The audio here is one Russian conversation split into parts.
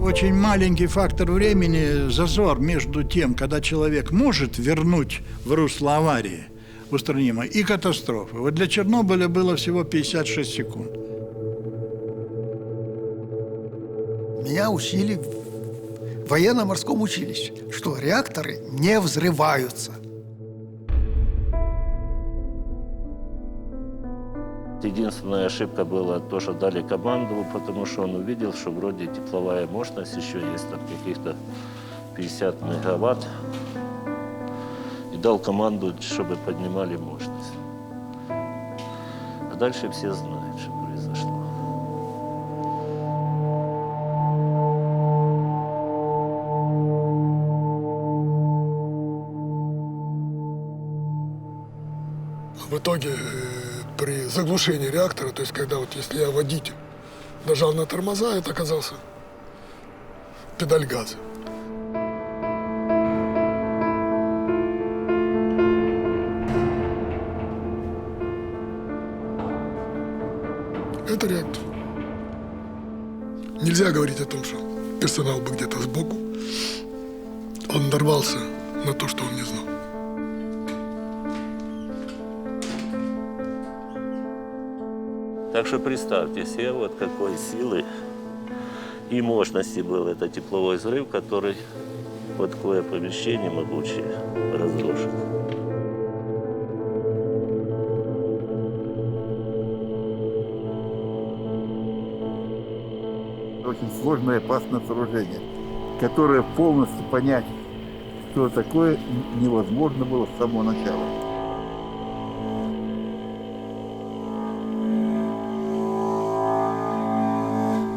Очень маленький фактор времени, зазор между тем, когда человек может вернуть в русло аварии устранимо, и катастрофы. Вот для Чернобыля было всего 56 секунд. Меня учили в военно-морском училище, что реакторы не взрываются. Единственная ошибка была то, что дали команду, потому что он увидел, что вроде тепловая мощность еще есть, там каких-то 50 мегаватт. И дал команду, чтобы поднимали мощность. А дальше все знают, что произошло. В итоге при заглушении реактора, то есть когда вот если я водитель нажал на тормоза, это оказался педаль газа. Это реактор. Нельзя говорить о том, что персонал был где-то сбоку. Он нарвался на то, что он не знал. Так что представьте себе, вот какой силы и мощности был этот тепловой взрыв, который вот такое помещение могучее разрушил. Очень сложное и опасное сооружение, которое полностью понять, что такое, невозможно было с самого начала.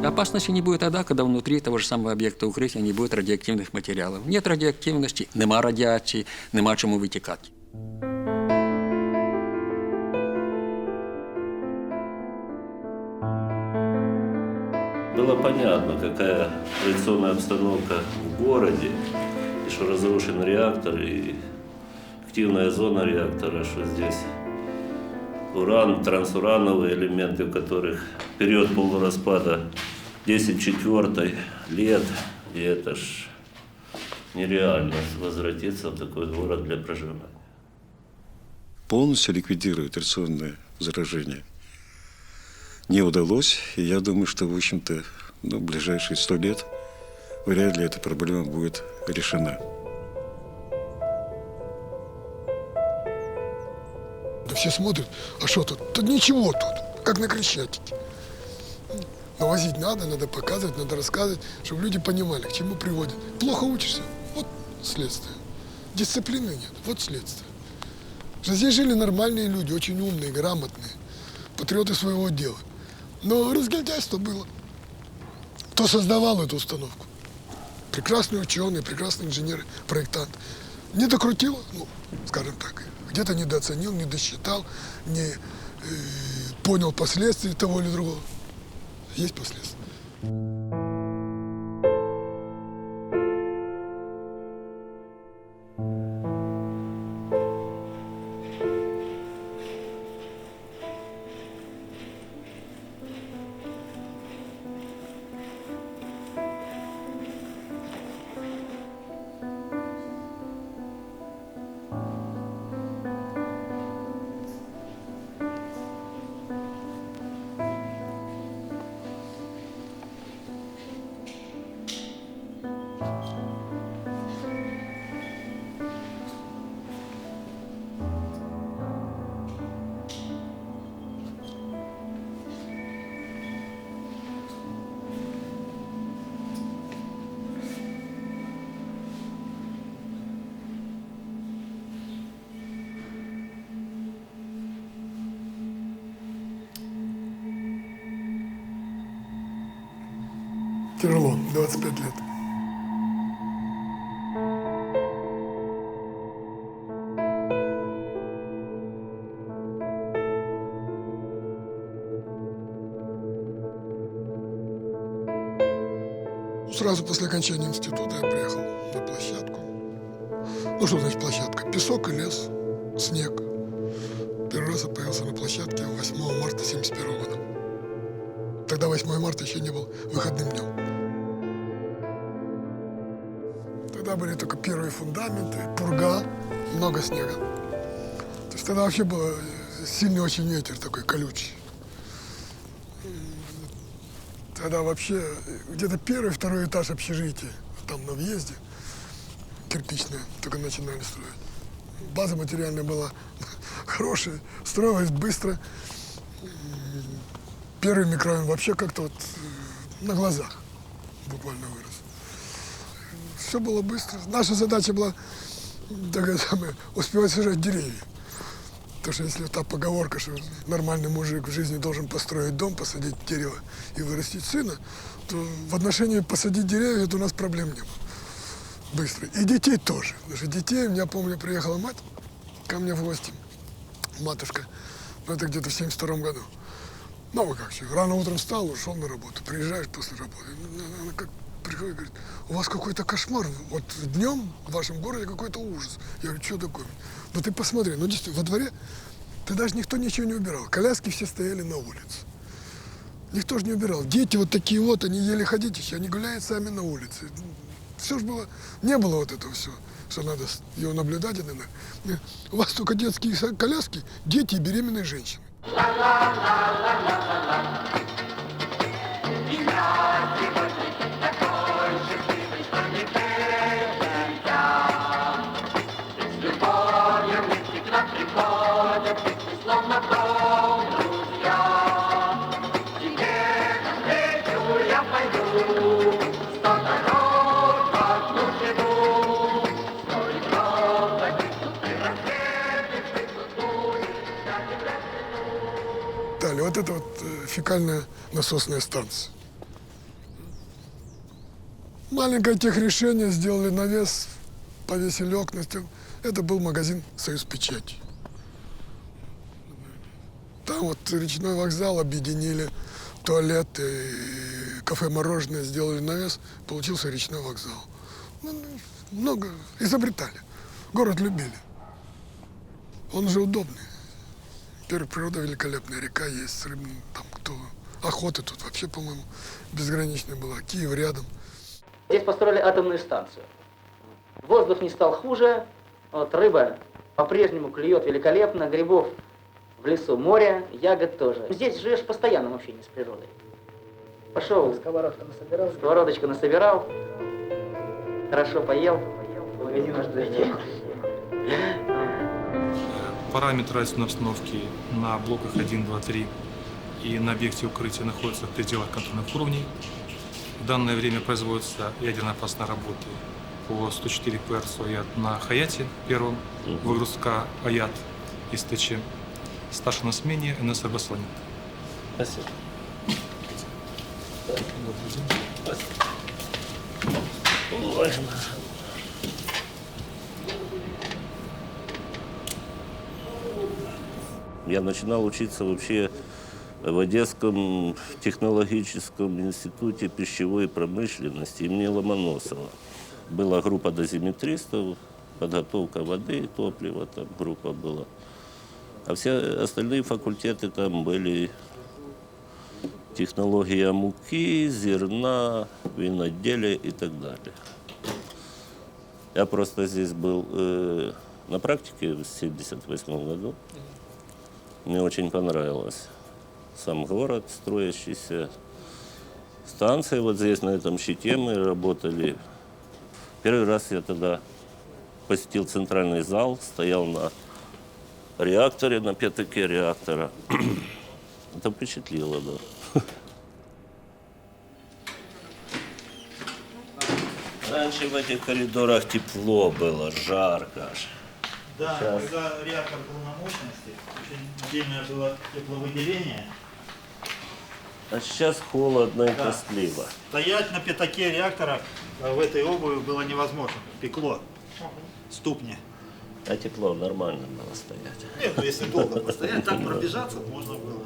Опасности не будет тогда, когда внутри того же самого объекта укрытия не будет радиоактивных материалов. Нет радиоактивности, нема радиації, нема чому витікати. Было понятно, какая радиационная обстановка в городе, и что разрушен реактор, и активная зона реактора, что здесь уран, трансурановые элементы, в которых период полураспада 10/4 лет, и это ж нереально возвратиться в такой город для проживания. Полностью ликвидировать радиационное заражение не удалось, и я думаю, что, в общем-то, в ближайшие 100 лет вряд ли эта проблема будет решена. Да все смотрят, а что тут? Тут ничего тут, как на Крещатике. Но возить надо показывать, надо рассказывать, чтобы люди понимали, к чему приводит. Плохо учишься, вот следствие. Дисциплины нет, вот следствие. Что здесь жили нормальные люди, очень умные, грамотные, патриоты своего дела. Но разгильдяйство было. Кто создавал эту установку? Прекрасные ученые, прекрасные инженеры, проектанты. Не докрутил, скажем так, где-то недооценил, не досчитал, не понял последствий того или другого. Есть последствия. Тяжело, 25 лет. Сразу после окончания института я приехал на площадку. Ну, что значит площадка? Песок и лес, снег. Первый раз я появился на площадке 8 марта 1971 года. Тогда 8 марта еще не был выходным днем. Тогда были только первые фундаменты, пурга, много снега. То есть тогда вообще был сильный очень ветер такой колючий. Тогда вообще где-то первый, второй этаж общежития, там на въезде, кирпичное, только начинали строить. База материальная была хорошая, строилась быстро. Первый микрорайон вообще как-то вот на глазах буквально вырос. Все было быстро. Наша задача была такая самая, успевать сажать деревья. Потому что если та поговорка, что нормальный мужик в жизни должен построить дом, посадить дерево и вырастить сына, то в отношении посадить деревья это у нас проблем не было. Быстро. И детей тоже. Потому что детей, я помню, приехала мать ко мне в гости, матушка, ну это где-то в 72 году. Ну, как все, рано утром встал, ушел на работу, приезжаешь после работы, она как приходит и говорит, у вас какой-то кошмар, вот днем в вашем городе какой-то ужас. Я говорю, что такое? Ну ты посмотри, ну действительно, во дворе ты даже никто ничего не убирал, коляски все стояли на улице. Никто же не убирал. Дети вот такие вот, они еле ходить еще, они гуляют сами на улице. Все же было, не было вот этого всего, что надо его наблюдать. У вас только детские коляски, дети и беременные женщины. Далее, вот это вот фекальная насосная станция. Маленькое техрешение, сделали навес, повесили окна. Это был магазин «Союз Печати». Там вот речной вокзал объединили, туалет и кафе-мороженое, сделали навес, получился речной вокзал. Ну, много изобретали, город любили. Он же удобный. Первая природа великолепная, река есть, рыбный, там кто, охота тут вообще, по-моему, безграничная была, Киев рядом. Здесь построили атомную станцию. Воздух не стал хуже, вот рыба по-прежнему клюет великолепно, грибов в лесу море, ягод тоже. Здесь живешь в постоянном общении с природой. Пошел, сковородочку насобирал, хорошо поел, в магазин аж дойти. Параметры ответственной обстановки на блоках 1, 2, 3 и на объекте укрытия находятся в пределах контрольных уровней. В данное время производятся ядерно-опасные работы по 104 ПРС АЯТ на Хаяте первом, выгрузка АЯТ из ТЧ, старший на смене НС Арбаслане. Спасибо. Добрый день. Спасибо. Я начинал учиться вообще в Одесском технологическом институте пищевой промышленности имени Ломоносова. Была группа дозиметристов, подготовка воды и топлива, там группа была. А все остальные факультеты там были технология муки, зерна, виноделия и так далее. Я просто здесь был на практике в 1978 году. Мне очень понравилось. Сам город, строящийся. Станция вот здесь, на этом щите мы работали. Первый раз я тогда посетил центральный зал, стоял на реакторе, на пятаке реактора. Это впечатлило, да. Раньше в этих коридорах тепло было, жарко аж. Да, когда реактор был на мощности, очень сильное было тепловыделение. А сейчас холодно и тоскливо. Стоять на пятаке реактора в этой обуви было невозможно. Пекло ступни. А тепло нормально было стоять. Нет, ну если долго постоять, так пробежаться можно было.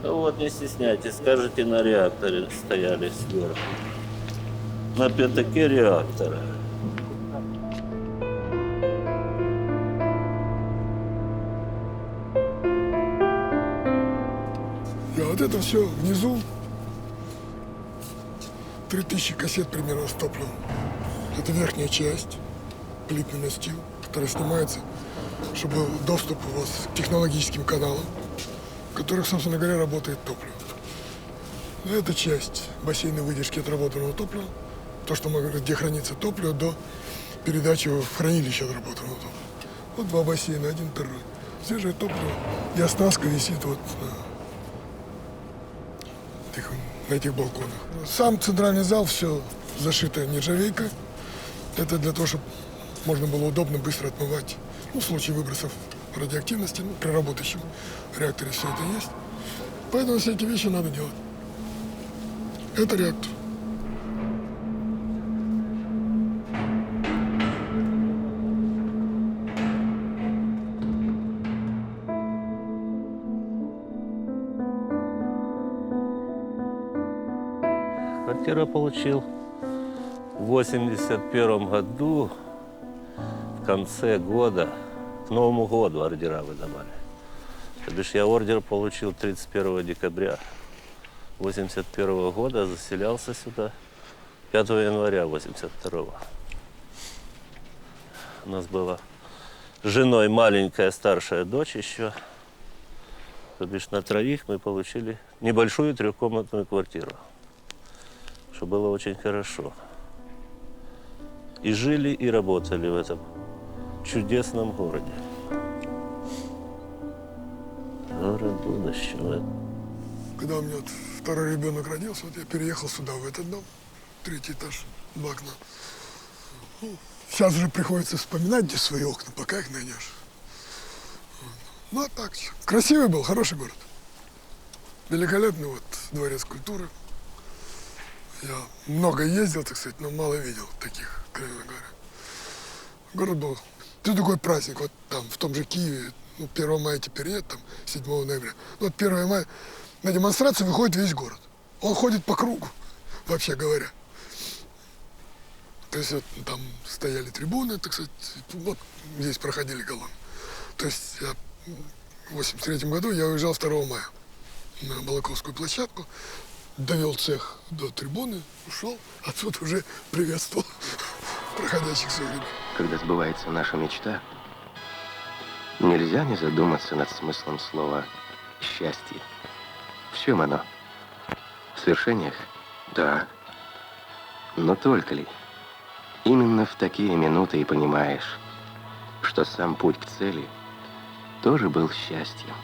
Ну вот, не стесняйтесь, скажите, на реакторе стояли сверху. На пятаке реактора. Вот это все внизу. 3000 кассет примерно с топливом. Это верхняя часть, плитный настил, который снимается, чтобы был доступ у вас к технологическим каналам, в которых, собственно говоря, работает топливо. Это часть бассейна выдержки отработанного топлива, то, что мы говорим, где хранится топливо до передачи в хранилище отработанного топлива. Вот два бассейна, один, второй. Свежее топливо и оснастка висит вот на этих балконах. Сам центральный зал все зашито нержавейкой. Это для того, чтобы можно было удобно, быстро отмывать. В случае выбросов радиоактивности, при работающем реакторе все это есть. Поэтому все эти вещи надо делать. Это реактор. Квартиру получил в 81 году, в конце года, к Новому году ордера выдавали. То бишь я ордер получил 31 декабря 81 года, заселялся сюда 5 января 82. У нас была с женой маленькая старшая дочь еще. То бишь на троих мы получили небольшую трехкомнатную квартиру, что было очень хорошо. И жили, и работали в этом чудесном городе. Город будущего. Когда у меня вот второй ребенок родился, вот я переехал сюда, в этот дом, 3-й этаж, 2 окна. Сейчас уже приходится вспоминать, где свои окна, пока их найдешь. Ну, а так, красивый был, хороший город. Великолепный вот дворец культуры. Я много ездил, так сказать, но мало видел таких, откровенно говоря. Город был. Ты такой праздник, вот там, в том же Киеве, 1 мая теперь нет, там, 7 ноября. Ну, вот 1 мая на демонстрацию выходит весь город. Он ходит по кругу, вообще говоря. То есть вот, там стояли трибуны, так сказать, вот здесь проходили колонны. То есть я в 83 году я уезжал 2 мая на Балаковскую площадку, довел цех до трибуны, ушел, отсюда уже приветствовал проходящих современников. Когда сбывается наша мечта, нельзя не задуматься над смыслом слова «счастье». В чем оно? В свершениях? Да. Но только ли? Именно в такие минуты и понимаешь, что сам путь к цели тоже был счастьем.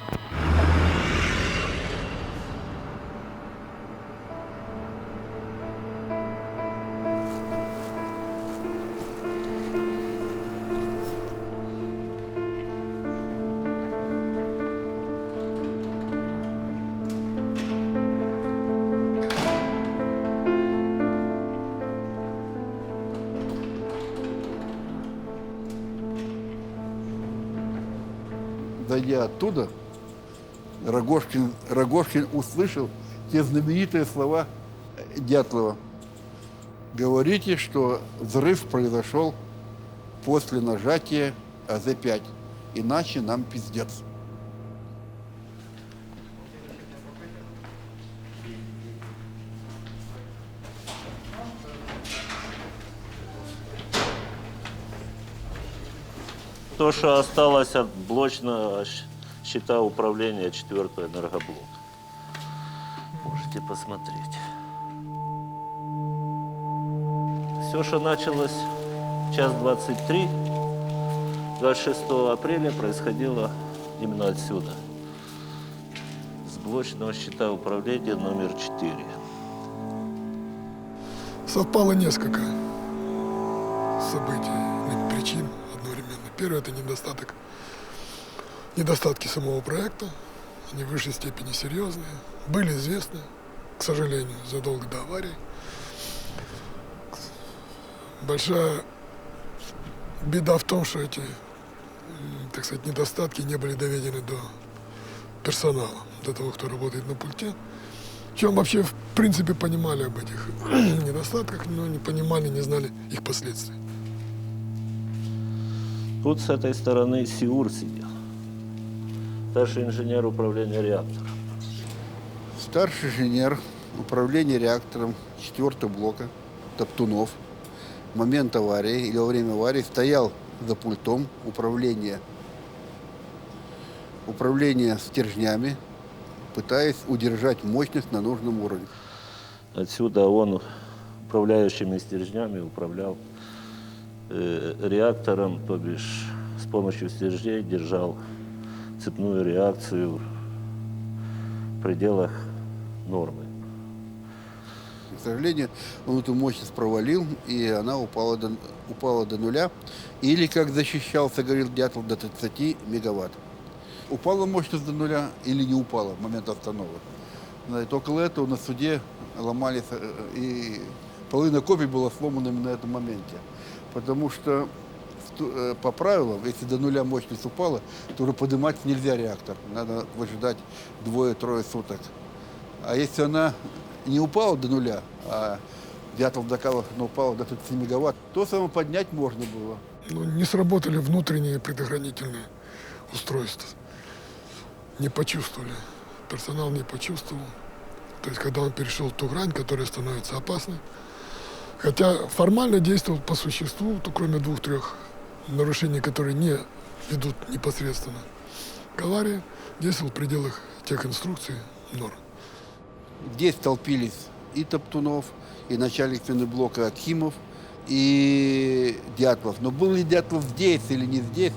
Дойдя оттуда, Рогожкин услышал те знаменитые слова Дятлова. Говорите, что взрыв произошел после нажатия АЗ-5, иначе нам пиздец. То, что осталось от блочного щита управления 4-й энергоблок. Можете посмотреть. Все, что началось в 1:23, 26 апреля, происходило именно отсюда. С блочного щита управления номер 4. Совпало несколько событий, причин одновременно. Первое – это недостатки самого проекта. Они в высшей степени серьезные. Были известны, к сожалению, задолго до аварии. Большая беда в том, что эти, так сказать, недостатки не были доведены до персонала, до того, кто работает на пульте. Причем вообще, в принципе, понимали об этих недостатках, но не понимали, не знали их последствий. Тут с этой стороны Сиур сидел, старший инженер управления реактором. Старший инженер управления реактором 4-го блока Топтунов в момент аварии или во время аварии стоял за пультом управления стержнями, пытаясь удержать мощность на нужном уровне. Отсюда он управляющими стержнями управлял реактором, то бишь с помощью стержней держал цепную реакцию в пределах нормы. К сожалению, он эту мощность провалил, и она упала до нуля. Или, как защищался, говорил Дятлов, до 30 мегаватт. Упала мощность до нуля или не упала в момент остановок. И около этого на суде ломались, и половина копий была сломана именно на этом моменте. Потому что по правилам, если до нуля мощность упала, то уже поднимать нельзя реактор. Надо выжидать 2-3 суток. А если она не упала до нуля, а Дятлов доказал, что упала до 30 мегаватт, то само поднять можно было. Не сработали внутренние предохранительные устройства. Не почувствовали. Персонал не почувствовал. То есть, когда он перешел ту грань, которая становится опасной. Хотя формально действовал по существу, то кроме 2-3 нарушений, которые не ведут непосредственно к аварии, действовал в пределах тех инструкций норм. Здесь столпились и Топтунов, и начальник блока Акимов, и Дятлов. Но был ли Дятлов здесь или не здесь,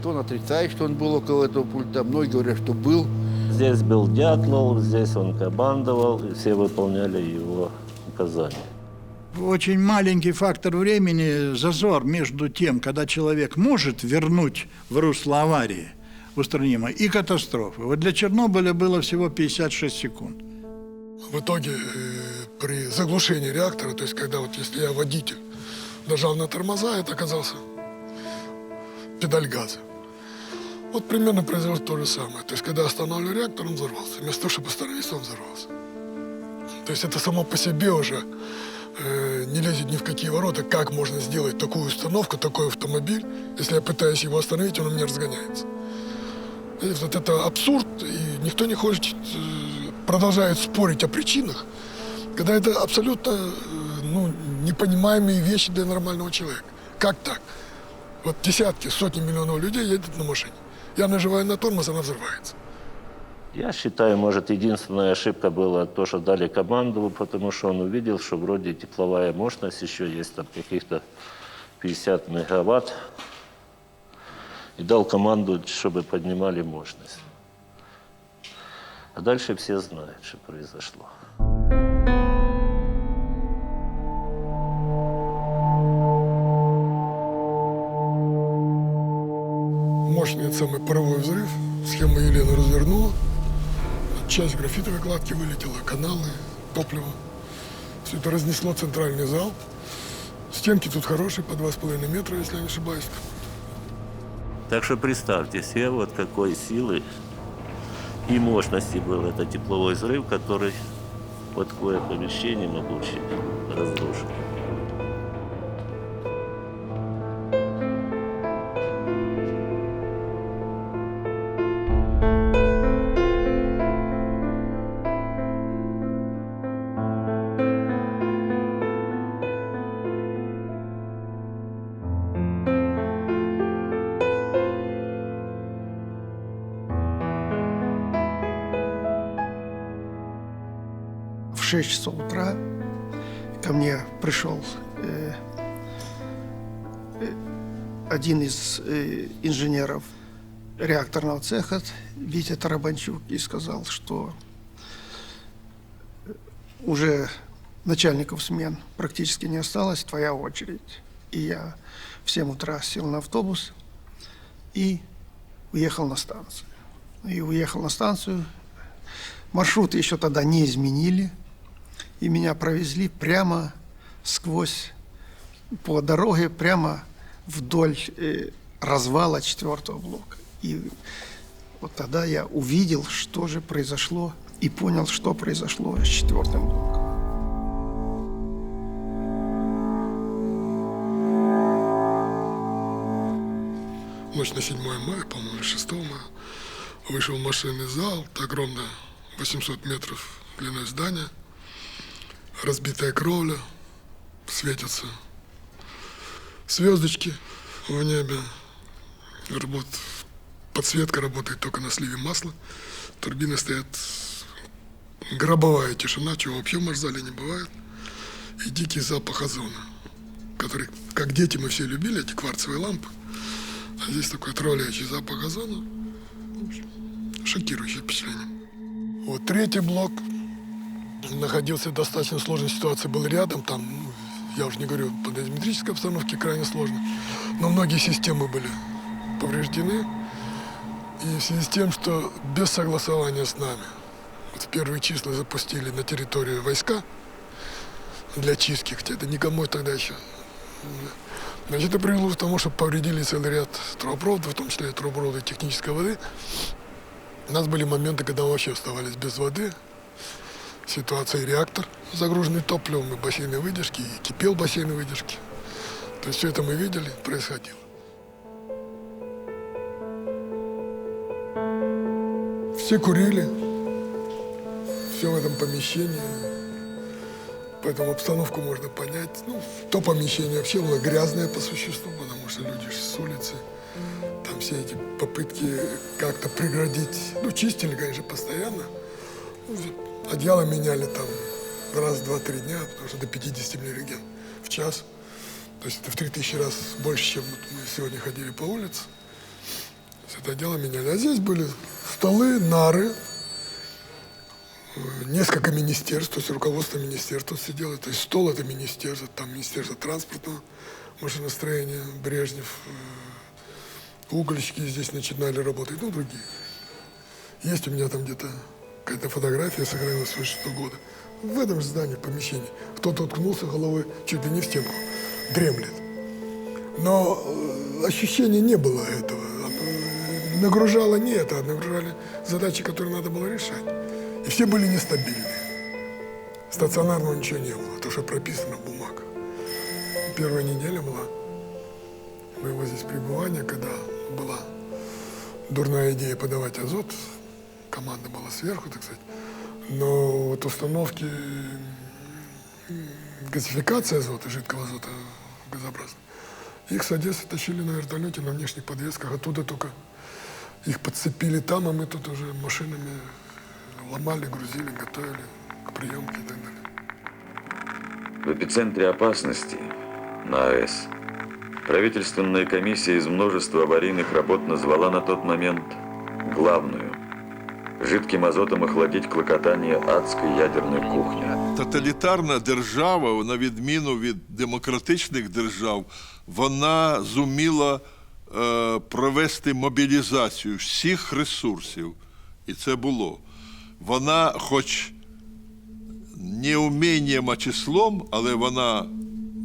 он отрицает, что он был около этого пульта. Многие говорят, что был. Здесь был Дятлов, здесь он командовал, и все выполняли его указания. Очень маленький фактор времени, зазор между тем, когда человек может вернуть в русло аварии устранимой, и катастрофы. Вот для Чернобыля было всего 56 секунд. В итоге при заглушении реактора, то есть когда если я водитель нажал на тормоза, это оказался педаль газа. Вот примерно произошло то же самое. То есть когда останавливаю реактор, он взорвался. Вместо того, чтобы остановиться, он взорвался. То есть это само по себе уже не лезет ни в какие ворота, как можно сделать такую установку, такой автомобиль, если я пытаюсь его остановить, он у меня разгоняется. Вот это абсурд, и никто не хочет, продолжает спорить о причинах, когда это абсолютно непонимаемые вещи для нормального человека. Как так? Вот десятки, сотни миллионов людей едут на машине. Я нажимаю на тормоз, она взрывается. Я считаю, может, единственная ошибка была то, что дали команду, потому что он увидел, что вроде тепловая мощность еще есть, там каких-то 50 мегаватт, и дал команду, чтобы поднимали мощность. А дальше все знают, что произошло. Мощный самый паровой взрыв, схему Елена развернула, часть графитовой кладки вылетела, каналы, топливо. Все это разнесло центральный зал. Стенки тут хорошие, по 2,5 метра, если я не ошибаюсь. Так что представьте себе, вот какой силы и мощности был этот тепловой взрыв, который вот такое помещение могучее разрушил. В 6 часов утра ко мне пришел один из инженеров реакторного цеха, Витя Тарабанчук, и сказал, что уже начальников смен практически не осталось, твоя очередь. И я в 7 утра сел на автобус и уехал на станцию. Маршруты еще тогда не изменили. И меня провезли прямо сквозь, по дороге, прямо вдоль развала 4-го блока. И вот тогда я увидел, что же произошло, и понял, что произошло с 4-м блоком. Ночь на 7 мая, по-моему, или 6 мая, вышел в машинный зал, это огромное, 800 метров остекленное здание, разбитая кровля, светятся звездочки в небе, подсветка работает только на сливе масла, турбины стоят, гробовая тишина, чего вообще в Маршзале не бывает, и дикий запах озона, который, как дети, мы все любили, эти кварцевые лампы, а здесь такой отравляющий запах озона, в общем, шокирующее впечатление. Вот третий блок находился в достаточно сложной ситуации, был рядом, там, я уже не говорю, по дозиметрической обстановке крайне сложно, но многие системы были повреждены, и в связи с тем, что без согласования с нами вот в первые числа запустили на территорию войска для чистки, хотя это никому тогда еще. Значит, это привело к тому, что повредили целый ряд трубопроводов, в том числе и трубопроводы технической воды. У нас были моменты, когда мы вообще оставались без воды. Ситуация, реактор, загруженный топливом, и бассейны выдержки, и кипел бассейн выдержки. То есть все это мы видели, происходило. Все курили, все в этом помещении, поэтому обстановку можно понять. Ну, то помещение вообще было грязное по существу, потому что люди же с улицы, там все эти попытки как-то преградить, ну, чистили, конечно, постоянно. Одеяло меняли там раз, два, 3 дня, потому что до 50 миллирентген в час. То есть это в 3000 раз больше, чем мы сегодня ходили по улице. Это одеяло меняли. А здесь были столы, нары, несколько министерств, то есть руководство министерства сидело. То есть стол — это министерство, там министерство транспортного машиностроения, Брежнев, угольщики здесь начинали работать, ну, другие. Есть у меня там где-то какая-то фотография, сохранилась с 86 года. В этом же здании, помещении. Кто-то уткнулся головой чуть ли не в стенку, дремлет. Но ощущения не было этого. Нагружало не это, а нагружали задачи, которые надо было решать. И все были нестабильные. Стационарного ничего не было, то, что прописано в бумагах. Первая неделя была моего здесь пребывания, когда была дурная идея подавать азот. Команда была сверху, так сказать. Но вот установки газификации азота, жидкого азота газообразного, их с Одессы тащили на вертолете на внешних подвесках. Оттуда только их подцепили там, а мы тут уже машинами ломали, грузили, готовили к приемке и так далее. В эпицентре опасности на АЭС правительственная комиссия из множества аварийных работ назвала на тот момент главную – жидким азотом охладить клокотание адської ядерної кухні. Тоталітарна держава, на відміну від демократичних держав, вона зуміла провести мобілізацію всіх ресурсів. І це було. Вона, хоч не вмінням, а числом, але вона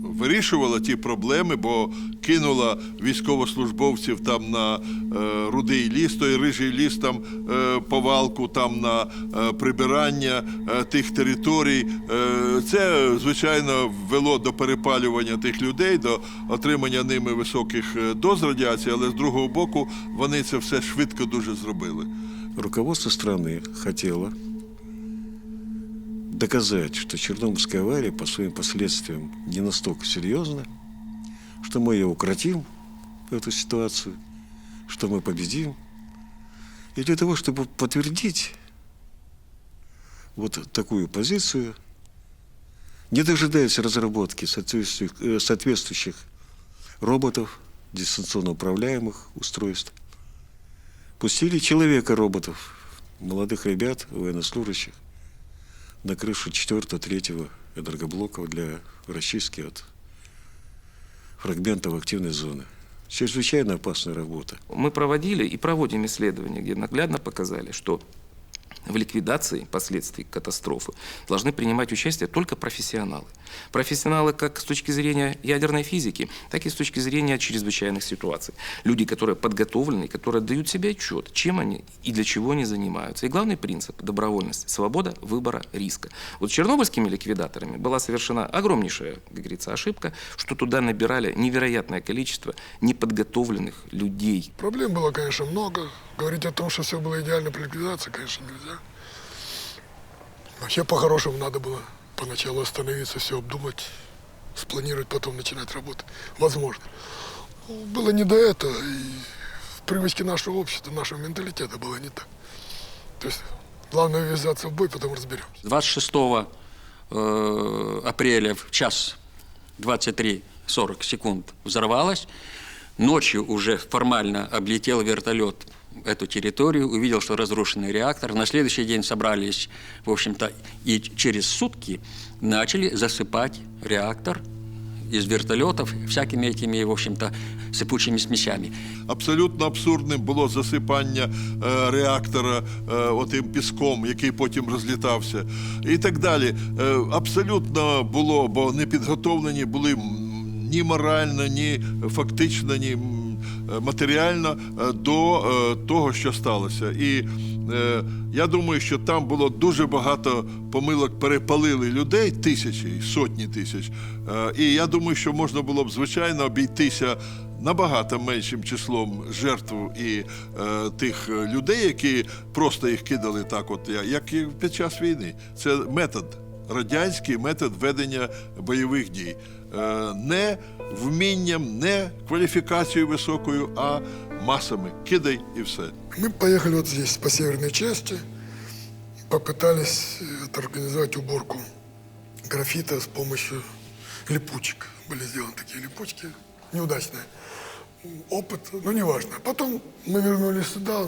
вирішувала ті проблеми, бо кинула військовослужбовців там на Рудий ліс, той Рижий ліс, там повалку, там на прибирання тих територій. Це, звичайно, вело до перепалювання тих людей, до отримання ними високих доз радіації, але з другого боку вони це все швидко дуже зробили. Руководство страны хотело доказать, что Чернобыльская авария по своим последствиям не настолько серьезна, что мы ее укротим, эту ситуацию, что мы победим. И для того, чтобы подтвердить вот такую позицию, не дожидаясь разработки соответствующих роботов, дистанционно управляемых устройств, пустили человека-роботов, молодых ребят, военнослужащих, на крышу 4-3 энергоблока для расчистки от фрагментов активной зоны. Чрезвычайно опасная работа. Мы проводили и проводим исследования, где наглядно показали, что в ликвидации последствий катастрофы должны принимать участие только профессионалы. Профессионалы как с точки зрения ядерной физики, так и с точки зрения чрезвычайных ситуаций. Люди, которые подготовлены, которые отдают себе отчет, чем они и для чего они занимаются. И главный принцип – добровольность, свобода выбора риска. Вот с чернобыльскими ликвидаторами была совершена огромнейшая, как говорится, ошибка, что туда набирали невероятное количество неподготовленных людей. Проблем было, конечно, много. Говорить о том, что все было идеально при ликвидации, конечно, нельзя. Вообще, по-хорошему, надо было поначалу остановиться, все обдумать, спланировать, потом начинать работать. Возможно. Было не до этого, и в привычке нашего общества, нашего менталитета было не так. То есть, главное ввязаться в бой, потом разберемся. 26 апреля в час 23:40 секунд взорвалась. Ночью уже формально облетел вертолет эту территорию, увидел, что разрушенный реактор. На следующий день собрались, в общем-то, и через сутки начали засыпать реактор из вертольотов всякими этими, в общем-то, сипучими смесями. Абсолютно абсурдним було засипання реактора отим піском, який потім розлітався, і так далі. Абсолютно було, бо не підготовлені були ні морально, ні фактично, ні матеріально до того, що сталося. І я думаю, що там було дуже багато помилок, перепалили людей, тисячі, сотні тисяч. І я думаю, що можна було б, звичайно, обійтися набагато меншим числом жертв і тих людей, які просто їх кидали так, от, як і під час війни. Це метод, радянський метод ведення бойових дій. Не вмінням, не кваліфікацією високою, а массами. Кидай и все. Мы поехали вот здесь, по северной части, попытались организовать уборку графита с помощью липучек. Были сделаны такие липучки, неудачный опыт, но неважно. Потом мы вернулись сюда,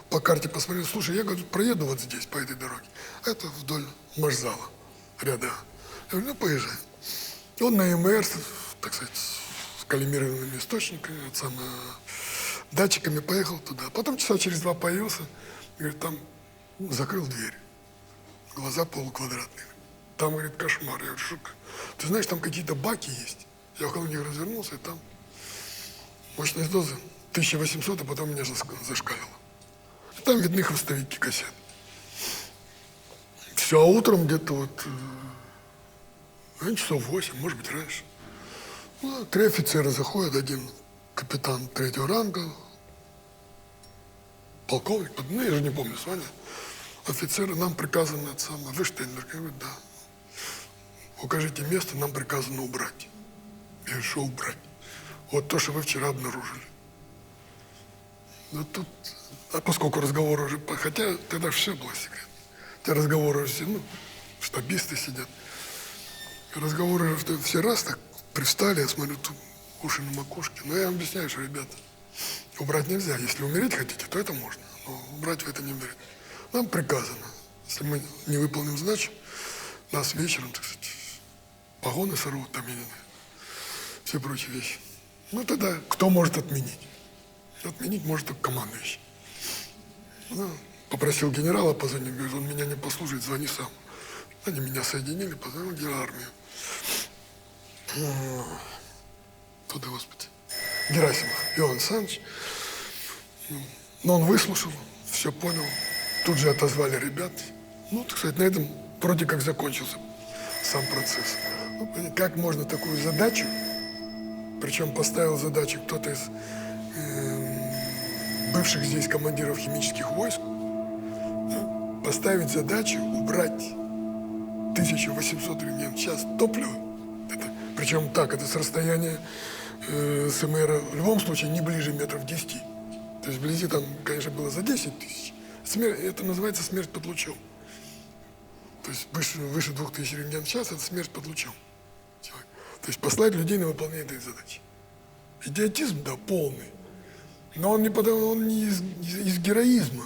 по карте посмотрели, слушай, я, говорю, проеду вот здесь, по этой дороге. Это вдоль Машзала, ряда. Я говорю, ну, поезжай. Он на МР, так сказать, с коллимированными источниками, датчиками поехал туда. Потом часа через 2 появился, говорит, там закрыл дверь. Глаза полуквадратные. Там, говорит, кошмар. Я говорю, шутка. Ты знаешь, там какие-то баки есть. Я около них развернулся, и там мощность дозы 1800, а потом меня зашкалило. И там видны хвостовики кассет. Все, а утром где-то вот часов 8, может быть, раньше. Ну, 3 офицера заходят, один капитан 3-го ранга, полковник, ну, я же не помню звание. Офицеры, нам приказано, это самое, вы Штейнберг? Я говорю, да. Укажите место, нам приказано убрать. Я говорю, что убрать? Вот то, что вы вчера обнаружили. Ну, тут, а поскольку разговоры уже, хотя тогда все было секретно. Те разговоры все, ну, штабисты сидят. Разговоры все раз так привстали, я смотрю, тут уши на макушке. Но я вам объясняю, что, ребята, убрать нельзя. Если умереть хотите, то это можно. Но убрать вы это не умереть. Нам приказано, если мы не выполним задачу, нас вечером, так сказать, погоны сорвут, там, все прочие вещи. Ну, тогда кто может отменить? Отменить может только командующий. Ну, попросил генерала позвонить, говорит, он меня не послушает, звони сам. Они меня соединили, позвонил генерал армию. Туда, Господи. Герасимов Иван Александрович. Но он выслушал, все понял. Тут же отозвали ребят. Ну, так сказать, на этом вроде как закончился сам процесс. Ну, как можно такую задачу, причем поставил задачу кто-то из бывших здесь командиров химических войск, поставить задачу убрать 1800 ремней в час топлива. Причем так, это с расстояния с МР в любом случае не ближе метров 10. То есть вблизи там, конечно, было за 10 тысяч. Это называется смерть под лучом. То есть выше 2000 ремней в час – это смерть под лучом. То есть послать людей на выполнение этой задачи. Идиотизм, да, полный. Но он не из героизма.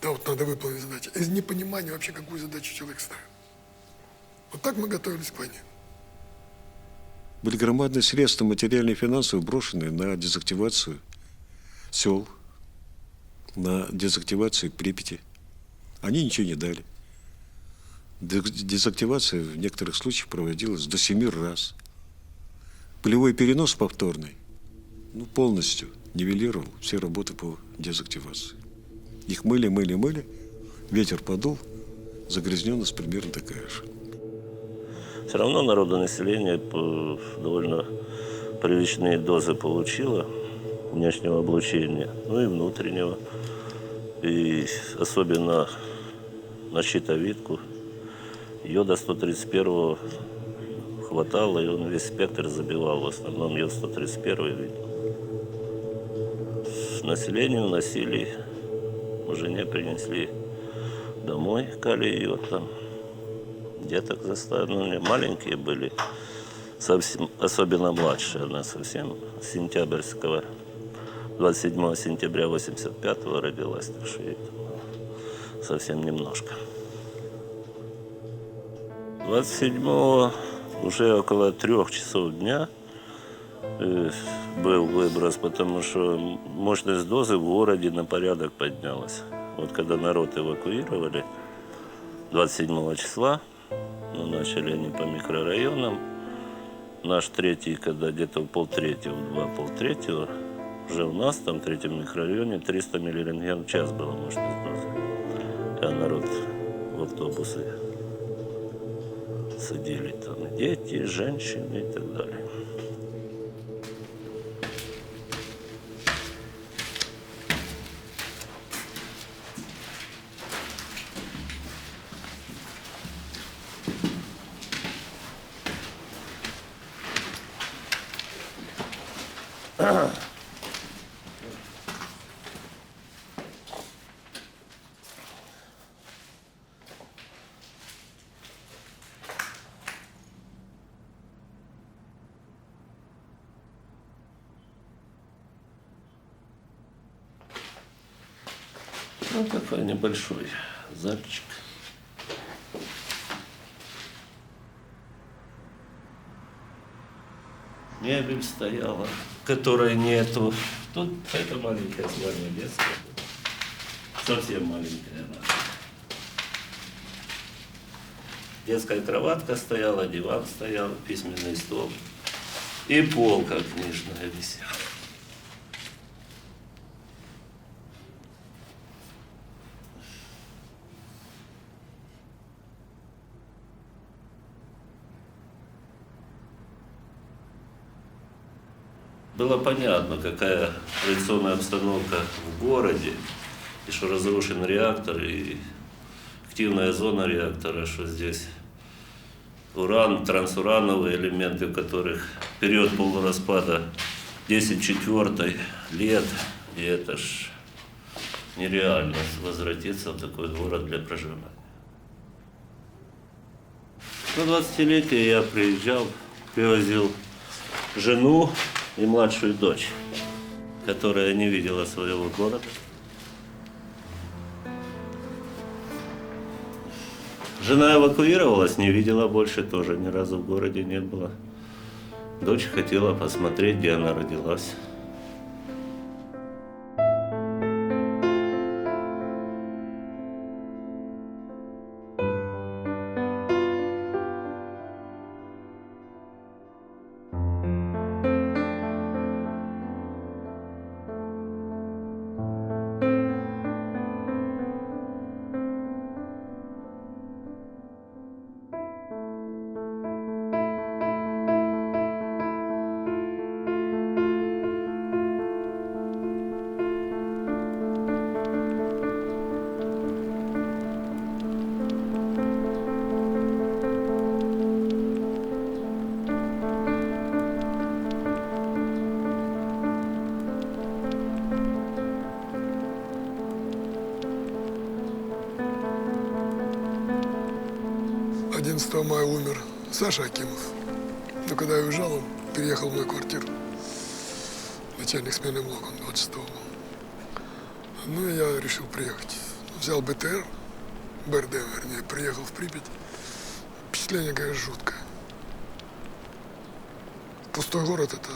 Да, вот надо выполнить задачу. Из непонимания вообще, какую задачу человек ставит. Вот так мы готовились к войне. Были громадные средства материальные и финансовые брошены на дезактивацию сел, на дезактивацию Припяти. Они ничего не дали. Дезактивация в некоторых случаях проводилась до 7 раз. Полевой перенос повторный полностью нивелировал все работы по дезактивации. Их мыли, ветер подул, загрязненность примерно такая же. Все равно народонаселение довольно приличные дозы получило внешнего облучения, ну и внутреннего. И особенно на щитовидку. Йода-131 хватало, и он весь спектр забивал. В основном йод-131 видел. Населению носили, жене принесли домой калий йод там. Деток заставили, маленькие были, совсем, особенно младшая, она совсем сентябрьского, 27 сентября 85-го родилась, так что ей совсем немножко. 27-го уже около 3 часов дня был выброс, потому что мощность дозы в городе на порядок поднялась. Вот когда народ эвакуировали 27 числа, начали они по микрорайонам, наш третий, когда где-то в 2:30, 2:30, уже у нас там в 3-м микрорайоне 300 миллирентген в час была мощность дозы. А народ в автобусы садили, там и дети, и женщины и так далее. Ну, такой небольшой зальчик. Мебель стояла, которой нету. Тут это маленькая спальня детская. Совсем маленькая она. Детская кроватка стояла, диван стоял, письменный стол. И полка книжная висела. Было понятно, какая радиационная обстановка в городе, и что разрушен реактор, и активная зона реактора, что здесь уран, трансурановые элементы, в которых период полураспада 10/4 лет, и это ж нереально возвратиться в такой город для проживания. На 20-летие я приезжал, привозил жену и младшую дочь, которая не видела своего города. Жена эвакуировалась, не видела больше тоже, ни разу в городе не была. Дочь хотела посмотреть, где она родилась. Мая умер Саша Акимов. Но когда я уезжал, он переехал в мою квартиру. Начальник смены блока, он 26-го был. Ну и я решил приехать. Взял БТР, БРД, вернее, приехал в Припять. Впечатление, конечно, жуткое. Пустой город — это...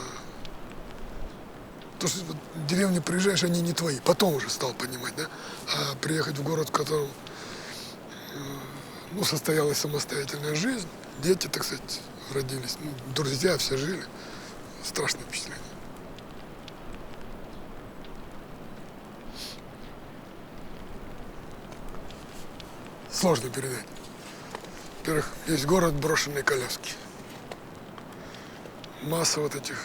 То, что в деревню приезжаешь, они не твои. Потом уже стал понимать, да? А приехать в город, в котором состоялась самостоятельная жизнь, дети, так сказать, родились, друзья, все жили. Страшное впечатление. Сложно передать. Во-первых, есть город, брошенные коляски. Масса вот этих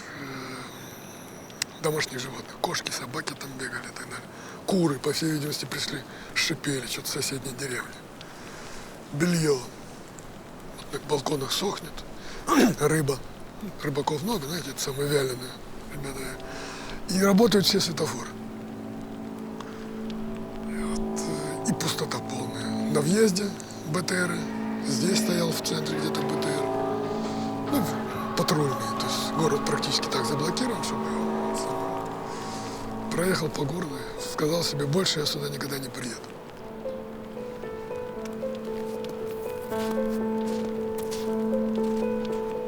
домашних животных. Кошки, собаки там бегали и так далее. Куры, по всей видимости, пришли, шипели, что-то в соседней деревне. белье на балконах сохнет, рыба, рыбаков много, знаете, это самые вяленые ребята, и работают все светофоры. И пустота полная. На въезде БТРы, здесь стоял в центре где-то БТР. Ну, патрульные, то есть город практически так заблокирован, чтобы проехал по городу, сказал себе, больше я сюда никогда не приеду.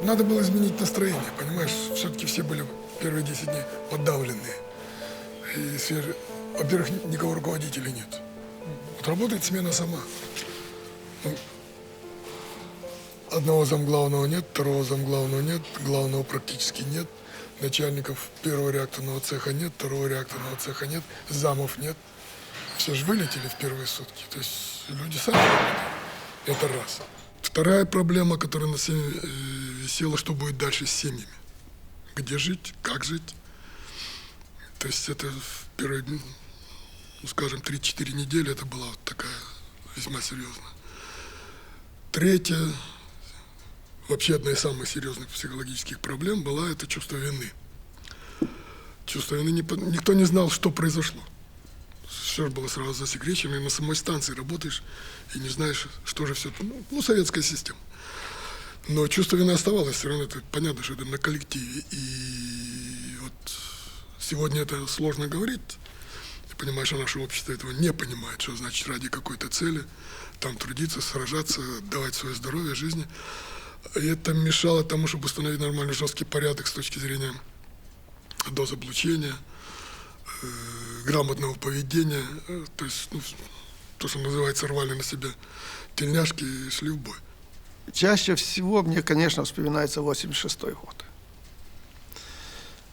Надо было изменить настроение, понимаешь, все-таки все были первые 10 дней подавленные. И во-первых, никого руководителя нет. Вот работает смена сама. Ну, одного замглавного нет, второго замглавного нет, главного практически нет, начальников первого реакторного цеха нет, второго реакторного цеха нет, замов нет. Все же вылетели в первые сутки. То есть люди сами работают. Это раз. Вторая проблема, которая на всеми висела, что будет дальше с семьями. Где жить, как жить. То есть это в первые, ну, скажем, 3-4 недели это была вот такая весьма серьезная. Третья, вообще одна из самых серьезных психологических проблем была это чувство вины. Чувство вины, никто не знал, что произошло. Все было сразу засекречено, и на самой станции работаешь и не знаешь, что же все это. Ну, советская система. Но чувство вины оставалось, все равно это понятно, что это на коллективе. И вот сегодня это сложно говорить. Ты понимаешь, что наше общество этого не понимает, что значит ради какой-то цели там трудиться, сражаться, давать свое здоровье, жизни. И это мешало тому, чтобы установить нормальный жесткий порядок с точки зрения дозаблучения, грамотного поведения, то есть ну, то, что называется, рвали на себя тельняшки и шли в бой. Чаще всего мне, конечно, вспоминается 86-й год.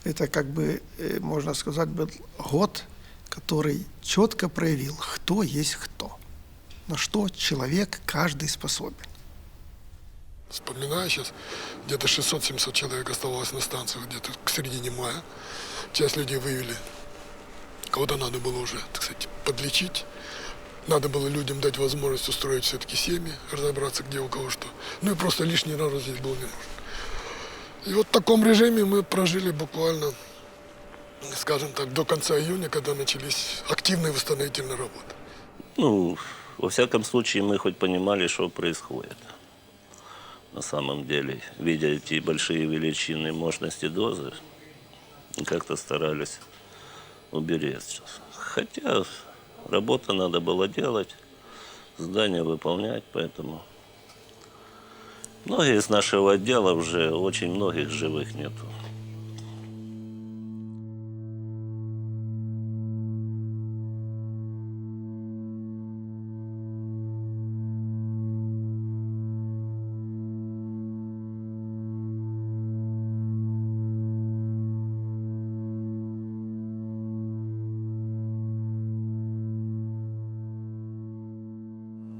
Это, как бы, можно сказать, был год, который четко проявил, кто есть кто, на что человек каждый способен. Вспоминаю сейчас, где-то 600-700 человек оставалось на станции, где-то к середине мая. Часть людей вывели. Кого-то надо было уже, так сказать, подлечить. Надо было людям дать возможность устроить все-таки семьи, разобраться, где у кого что. Ну и просто лишний народ здесь был не нужен. И вот в таком режиме мы прожили буквально, скажем так, до конца июня, когда начались активные восстановительные работы. Ну, во всяком случае, мы хоть понимали, что происходит. На самом деле, видя эти большие величины мощности дозы, как-то старались уберечься. Хотя работа надо было делать, задания выполнять, поэтому многие из нашего отдела уже, очень многих живых нету.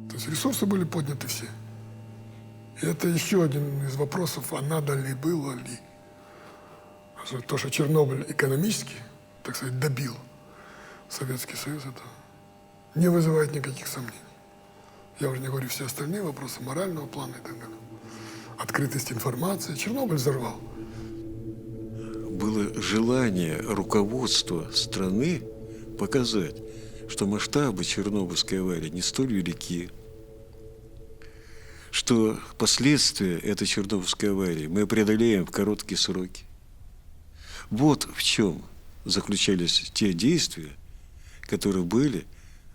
То есть ресурсы были подняты все. И это еще один из вопросов, а надо ли было ли. То, что Чернобыль экономически, так сказать, добил Советский Союз, это не вызывает никаких сомнений. Я уже не говорю все остальные вопросы морального плана и так далее. Открытость информации. Чернобыль взорвал. Было желание руководства страны показать, что масштабы Чернобыльской аварии не столь велики, что последствия этой Чернобыльской аварии мы преодолеем в короткие сроки. Вот в чем заключались те действия, которые были,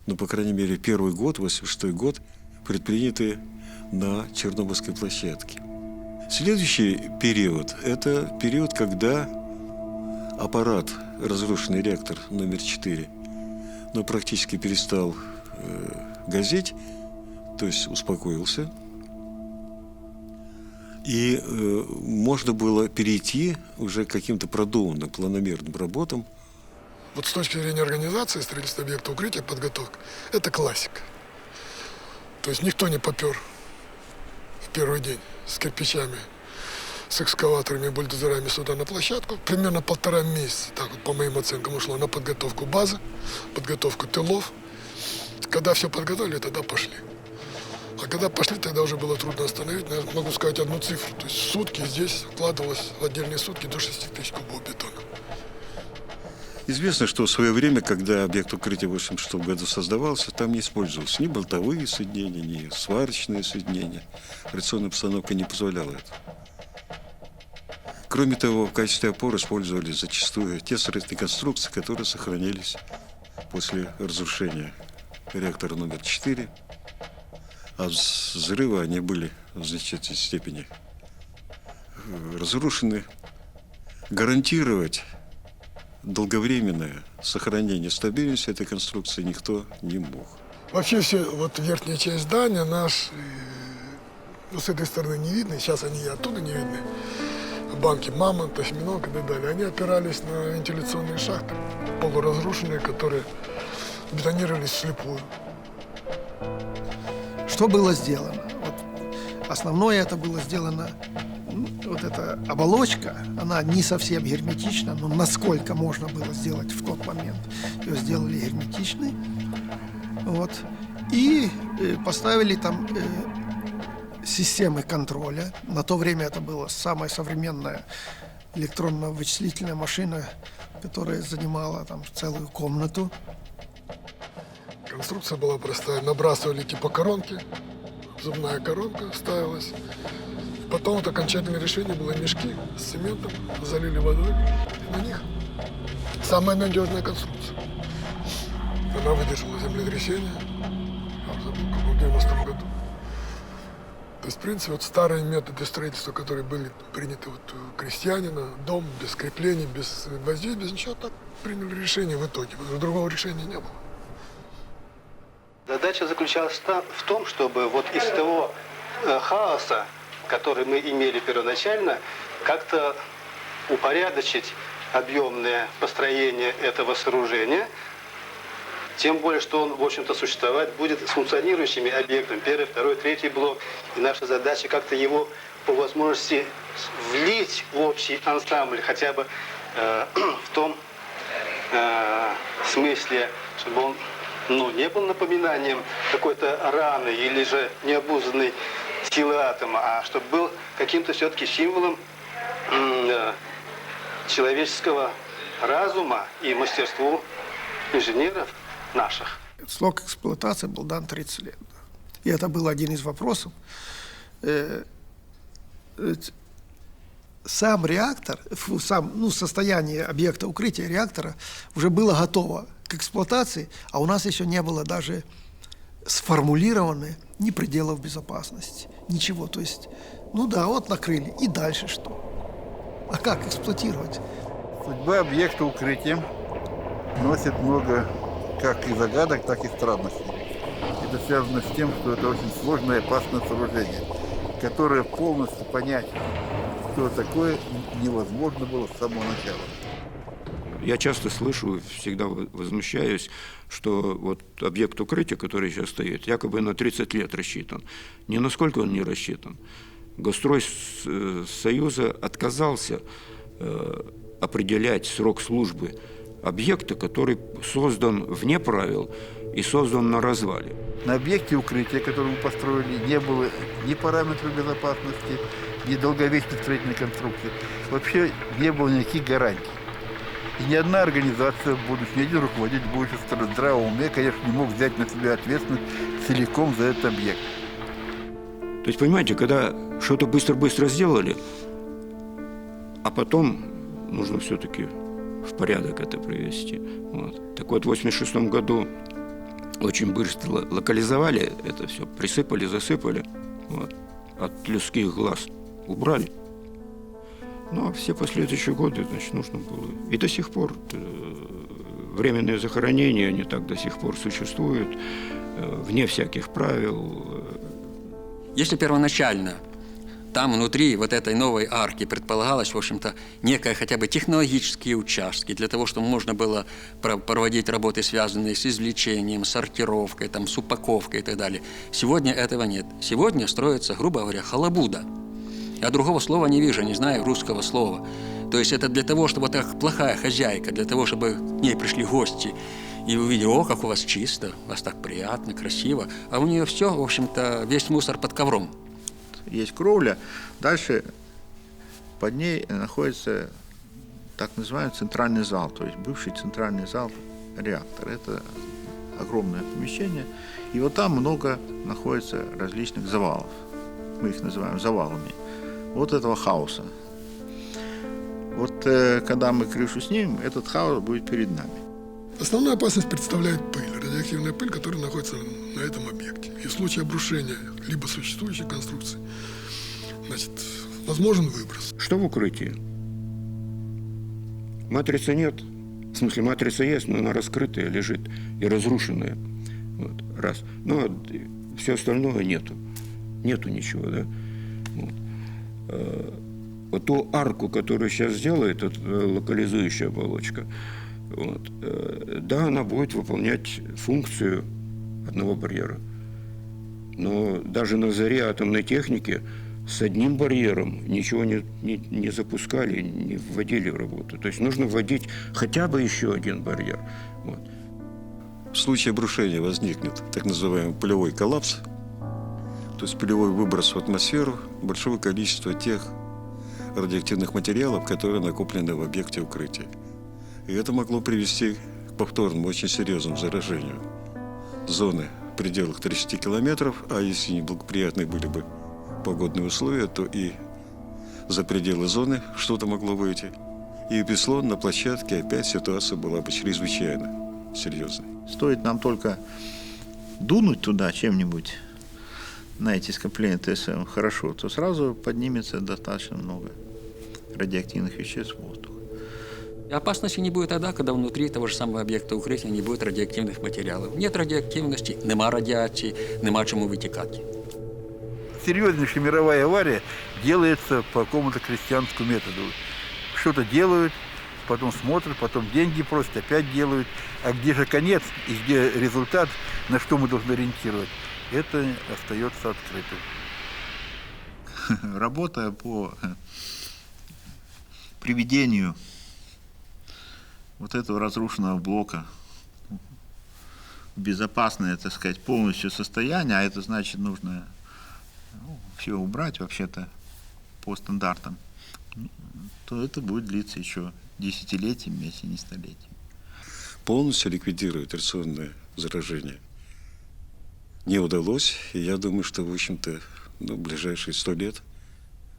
ну, по крайней мере, первый год, 86-й год, предприняты на Чернобыльской площадке. Следующий период – это период, когда аппарат, разрушенный реактор номер 4, но практически перестал газеть, то есть успокоился. И можно было перейти уже к каким-то продуманным, планомерным работам. Вот с точки зрения организации строительства объекта укрытия, подготовка, это классика. То есть никто не попер в первый день с кирпичами, с экскаваторами и бульдозерами сюда на площадку. Примерно 1,5 месяца, так вот, по моим оценкам, ушло на подготовку базы, подготовку тылов. Когда все подготовили, тогда пошли. А когда пошли, тогда уже было трудно остановить. Я могу сказать одну цифру. То есть в сутки здесь вкладывалось в отдельные сутки до 6 тысяч кубов бетона. Известно, что в свое время, когда объект укрытия в 1986 году создавался, там не использовались ни болтовые соединения, ни сварочные соединения. Операционная обстановка не позволяла это. Кроме того, в качестве опор использовались зачастую те строительные конструкции, которые сохранились после разрушения реактора номер 4. А с взрыва они были в значительной степени разрушены. Гарантировать долговременное сохранение стабильности этой конструкции никто не мог. Вообще все, вот верхняя часть здания наш, ну, с этой стороны не видно, сейчас они и оттуда не видны. Банки «Мамонт», «Осьминог» и так далее, они опирались на вентиляционные шахты, полуразрушенные, которые бетонировались вслепую. Что было сделано? Вот основное это было сделано, вот эта оболочка, она не совсем герметична, но насколько можно было сделать в тот момент. Ее сделали герметичной. Вот. И поставили там системы контроля. На то время это была самая современная электронно-вычислительная машина, которая занимала там целую комнату. Конструкция была простая. Набрасывали типа коронки, зубная коронка ставилась. Потом вот окончательное решение было мешки с цементом, залили водой, и на них самая надежная конструкция. Она выдержала землетрясение, я забыл, в 90-м году. То есть, в принципе, вот старые методы строительства, которые были приняты вот у крестьянина, дом без креплений, без гвоздей, без ничего, так приняли решение в итоге, потому что другого решения не было. Задача заключалась в том, чтобы вот из того хаоса, который мы имели первоначально, как-то упорядочить объемное построение этого сооружения, тем более, что он, в общем-то, существовать будет с функционирующими объектами, первый, второй, третий блок. И наша задача как-то его по возможности влить в общий ансамбль, хотя бы в том смысле, чтобы он не был напоминанием какой-то раны или же необузданной силы атома, а чтобы был каким-то все-таки символом человеческого разума и мастерству инженеров наших. Срок эксплуатации был дан 30 лет. И это был один из вопросов. Сам реактор, состояние объекта укрытия реактора уже было готово к эксплуатации, а у нас еще не было даже сформулированы ни пределов безопасности, ничего. То есть, вот накрыли, и дальше что? А как эксплуатировать? Судьба объекта укрытия носит много как и загадок, так и странностей. Это связано с тем, что это очень сложное и опасное сооружение, которое полностью понять, что такое, невозможно было с самого начала. Я часто слышу, всегда возмущаюсь, что вот объект укрытия, который сейчас стоит, якобы на 30 лет рассчитан. Ни насколько он не рассчитан. Госсоюза отказался определять срок службы объекта, который создан вне правил и создан на развале. На объекте укрытия, который мы построили, не было ни параметров безопасности, ни долговечной строительной конструкции. Вообще не было никаких гарантий. И ни одна организация в будущем, ни один руководитель в будущем в здравом уме, конечно, не мог взять на себя ответственность целиком за этот объект. То есть, понимаете, когда что-то быстро-быстро сделали, а потом нужно все-таки в порядок это привести. Вот. Так вот, в 1986 году очень быстро локализовали это все, присыпали, засыпали, вот. От людских глаз убрали. Ну, а все последующие годы, значит, нужно было. И до сих пор временные захоронения, они так до сих пор существуют, вне всяких правил. Если первоначально там внутри вот этой новой арки предполагалось, в общем-то, некое хотя бы технологические участки для того, чтобы можно было проводить работы, связанные с извлечением, сортировкой, там, с упаковкой и так далее. Сегодня этого нет. Сегодня строится, грубо говоря, халабуда. Я другого слова не вижу, не знаю русского слова. То есть это для того, чтобы вот так плохая хозяйка, для того, чтобы к ней пришли гости, и увидел, о, как у вас чисто, у вас так приятно, красиво, а у нее все, в общем-то, весь мусор под ковром. Есть кровля, дальше под ней находится так называемый центральный зал, то есть бывший центральный зал реактора. Это огромное помещение, и вот там много находится различных завалов. Мы их называем завалами. Вот этого хаоса. Вот когда мы крышу снимем, этот хаос будет перед нами. Основную опасность представляет пыль, радиоактивная пыль, которая находится на этом объекте. И в случае обрушения либо существующей конструкции, значит, возможен выброс. Что в укрытии? Матрицы нет. В смысле, матрица есть, но она раскрытая лежит и разрушенная. Вот, раз. Но все остальное нету. Нету ничего, да? Вот ту арку, которую сейчас сделает, это локализующая оболочка, вот, да, она будет выполнять функцию одного барьера. Но даже на заре атомной техники с одним барьером ничего не запускали, не вводили в работу. То есть нужно вводить хотя бы еще один барьер. Вот. В случае обрушения возникнет так называемый пылевой коллапс, то есть пылевой выброс в атмосферу большого количества тех радиоактивных материалов, которые накоплены в объекте укрытия. И это могло привести к повторному, очень серьезному заражению зоны в пределах 30 километров, а если неблагоприятные были бы погодные условия, то и за пределы зоны что-то могло выйти. И Беслон на площадке опять ситуация была бы чрезвычайно серьезной. Стоит нам только дунуть туда чем-нибудь, на эти скопления ТСМ хорошо, то сразу поднимется достаточно много радиоактивных веществ в воздух. И опасности не будет тогда, когда внутри того же самого объекта укрытия не будет радиоактивных материалов. Нет радиоактивности, нема радиации, нема чему вытекать. Серьезнейшая мировая авария делается по какому-то крестьянскому методу. Что-то делают, потом смотрят, потом деньги просят, опять делают. А где же конец и где результат, на что мы должны ориентировать, это остается открытым. Работа по приведению вот этого разрушенного блока в безопасное, так сказать, полностью состояние, а это значит нужно все убрать вообще-то по стандартам, то это будет длиться еще десятилетиями, если не столетиями. Полностью ликвидировать радиационное заражение не удалось, и я думаю, что, в общем-то, в ближайшие 100 лет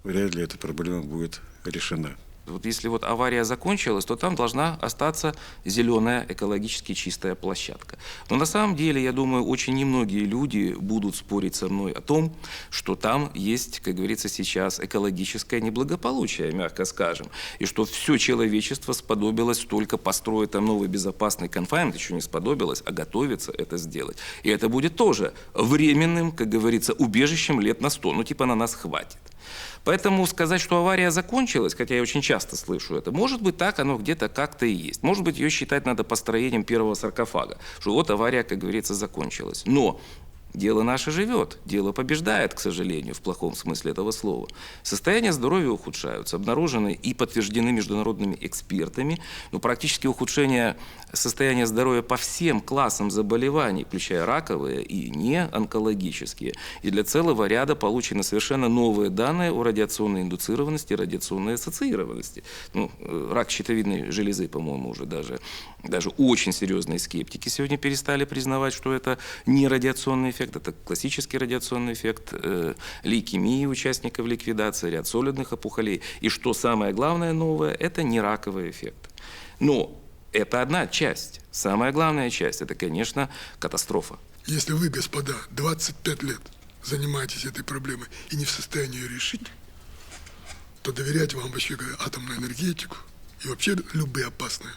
вряд ли эта проблема будет решена. Вот если вот авария закончилась, то там должна остаться зеленая, экологически чистая площадка. Но на самом деле, я думаю, очень немногие люди будут спорить со мной о том, что там есть, как говорится сейчас, экологическое неблагополучие, мягко скажем, и что все человечество сподобилось только построить там новый безопасный конфайнмент, еще не сподобилось, а готовится это сделать. И это будет тоже временным, как говорится, убежищем лет на 100, ну типа на нас хватит. Поэтому сказать, что авария закончилась, хотя я очень часто слышу это, может быть так, оно где-то как-то и есть. Может быть, ее считать надо построением первого саркофага, что вот авария, как говорится, закончилась. Но дело наше живет, дело побеждает, к сожалению, в плохом смысле этого слова. Состояние здоровья ухудшаются, обнаружены и подтверждены международными экспертами, но практически ухудшение состояния здоровья по всем классам заболеваний, включая раковые и неонкологические. И для целого ряда получены совершенно новые данные о радиационной индуцированности, радиационной ассоциированности. Ну, рак щитовидной железы, по-моему, уже даже очень серьезные скептики сегодня перестали признавать, что это не радиационный эффект, это классический радиационный эффект лейкемии участников ликвидации, ряд солидных опухолей. И что самое главное новое, это не раковый эффект. Но это одна часть. Самая главная часть – это, конечно, катастрофа. Если вы, господа, 25 лет занимаетесь этой проблемой и не в состоянии ее решить, то доверять вам вообще атомную энергетику и вообще любые опасные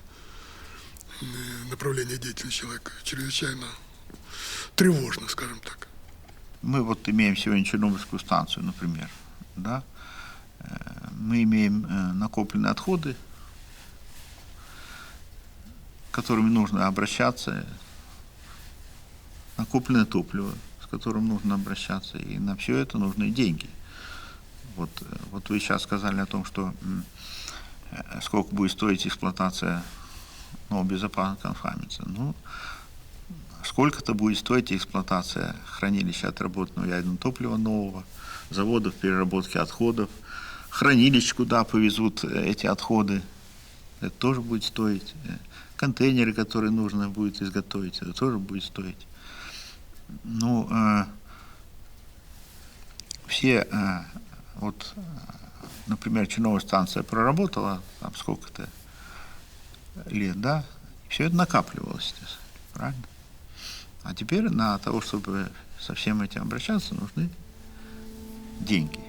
направления деятельности человека чрезвычайно тревожно, скажем так. Мы вот имеем сегодня Чернобыльскую станцию, например, да? Мы имеем накопленные отходы, которыми нужно обращаться, накопленное топливо, с которым нужно обращаться, и на все это нужны деньги. Вот вы сейчас сказали о том, что сколько будет стоить эксплуатация ну, безопасность конфамится. Ну, сколько-то будет стоить эксплуатация хранилища отработанного ядерного топлива нового, заводов переработки отходов, хранилищ, куда повезут эти отходы. Это тоже будет стоить. Контейнеры, которые нужно будет изготовить, это тоже будет стоить. Ну, все, вот, например, черновая станция проработала там сколько-то лет, да, все это накапливалось, правильно? А теперь на того, чтобы со всем этим обращаться, нужны деньги.